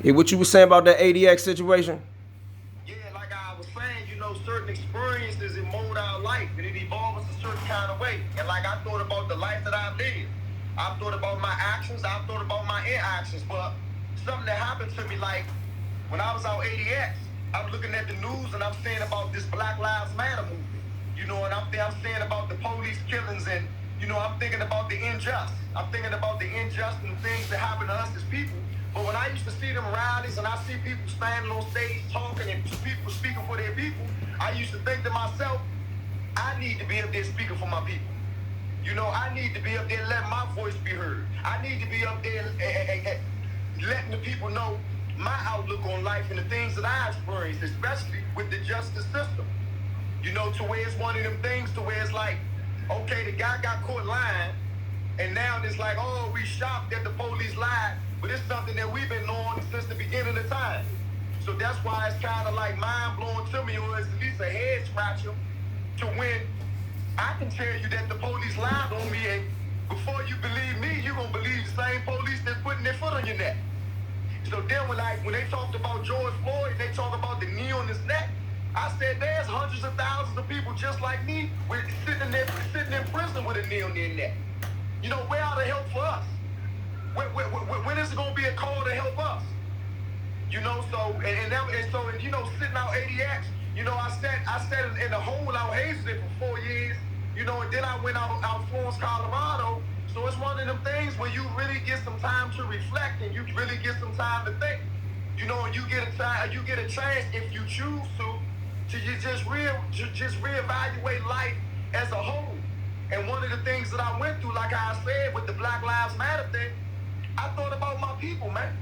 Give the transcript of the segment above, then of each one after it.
Yeah, what you was saying about that ADX situation? Yeah, like I was saying, certain experiences it mold our life and it evolves us a certain kind of way. And like I thought about the life that I've lived. I've thought about my actions, I've thought about my inactions. But something that happened to me, like when I was out ADX, I'm looking at the news and I'm saying about this Black Lives Matter movement. And I'm saying about the police killings and, I'm thinking about the unjust. I'm thinking about the unjust and things that happen to us as people. But when I used to see them rallies and I see people standing on stage talking and people speaking for their people, I used to think to myself, I need to be up there speaking for my people. I need to be up there letting my voice be heard. I need to be up there letting the people know my outlook on life and the things that I experienced, especially with the justice system. To where it's one of them things to where it's like, okay, the guy got caught lying, and now it's like, oh, we shocked that the police lied, but it's something that we've been knowing since the beginning of time. So that's why it's kind of like mind-blowing to me, or it's at least a head scratcher, to when I can tell you that the police lied on me, and before you believe me, you're going to believe the same police that's putting their foot on your neck. So then when they talked about George Floyd, they talk about the knee on his neck, I said there's hundreds of thousands of people just like me sitting in prison with a knee on their neck. Where are the help for us? When is it going to be a call to help us? Sitting out ADX, I sat in a hole out Hazelton for 4 years, and then I went out Florence, Colorado. So it's one of them things where you really get some time to reflect and you really get some time to think. And you get a chance if you choose to just reevaluate life as a whole. And one of the things that I went through, like I said, with the Black Lives Matter thing, I thought about my people, man.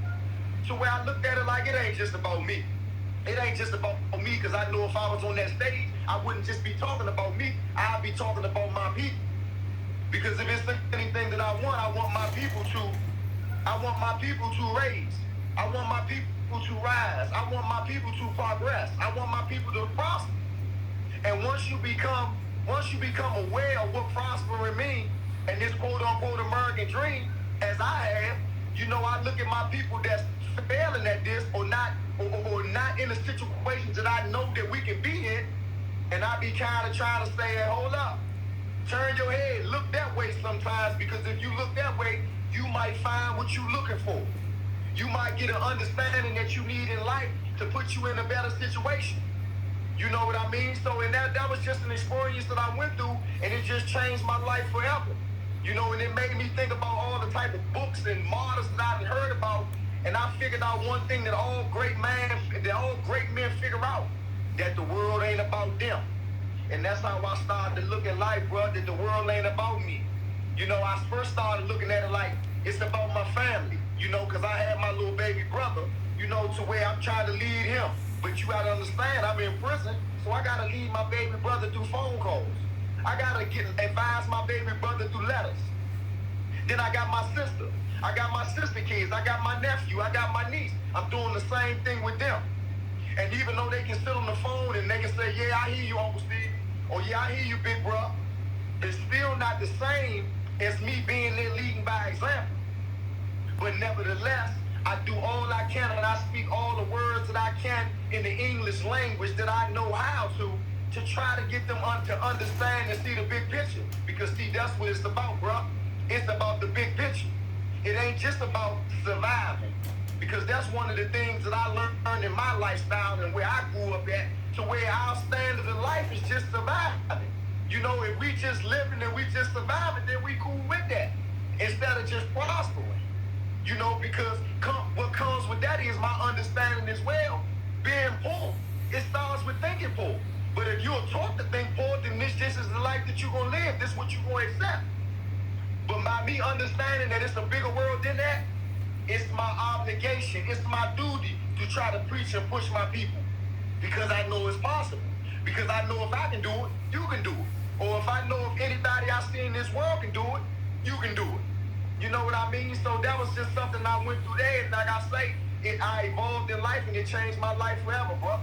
To where I looked at it like it ain't just about me. It ain't just about me, because I know if I was on that stage, I wouldn't just be talking about me. I'd be talking about my people. Because if it's anything that I want my people to raise. I want my people to rise. I want my people to progress. I want my people to prosper. And once you become aware of what prospering means and this quote unquote American dream, as I have, I look at my people that's failing at this or not in the situations that I know that we can be in, and I be kind of trying to say, hey, hold up. Turn your head, look that way sometimes, because if you look that way, you might find what you're looking for. You might get an understanding that you need in life to put you in a better situation. You know what I mean? So, and that was just an experience that I went through, and it just changed my life forever. And it made me think about all the type of books and martyrs that I've heard about, and I figured out one thing that all great men figure out, that the world ain't about them. And that's how I started to look at life, bro, that the world ain't about me. I first started looking at it like it's about my family, because I had my little baby brother, to where I'm trying to lead him. But you got to understand, I'm in prison, so I got to lead my baby brother through phone calls. I got to advise my baby brother through letters. Then I got my sister. I got my sister kids. I got my nephew. I got my niece. I'm doing the same thing with them. And even though they can sit on the phone and they can say, yeah, I hear you, Uncle Steve, or yeah, I hear you, big bro, it's still not the same as me being there leading by example. But nevertheless, I do all I can, and I speak all the words that I can in the English language that I know how to try to get them to understand and see the big picture. Because see, that's what it's about, bro. It's about the big picture. It ain't just about surviving. Because that's one of the things that I learned in my lifestyle and where I grew up at, to where our standard of life is just surviving. If we just living and we just surviving, then we cool with that. Instead of just prospering. Because what comes with that is my understanding as well. Being poor, it starts with thinking poor. But if you're taught to think poor, then this is the life that you're going to live. This is what you're going to accept. But by me understanding that it's a bigger world than that, it's my obligation, it's my duty to try to preach and push my people. Because I know it's possible. Because I know if I can do it, you can do it. Or if I know if anybody I see in this world can do it, you can do it. You know what I mean? So that was just something I went through there. And like I say, I evolved in life and it changed my life forever, bro.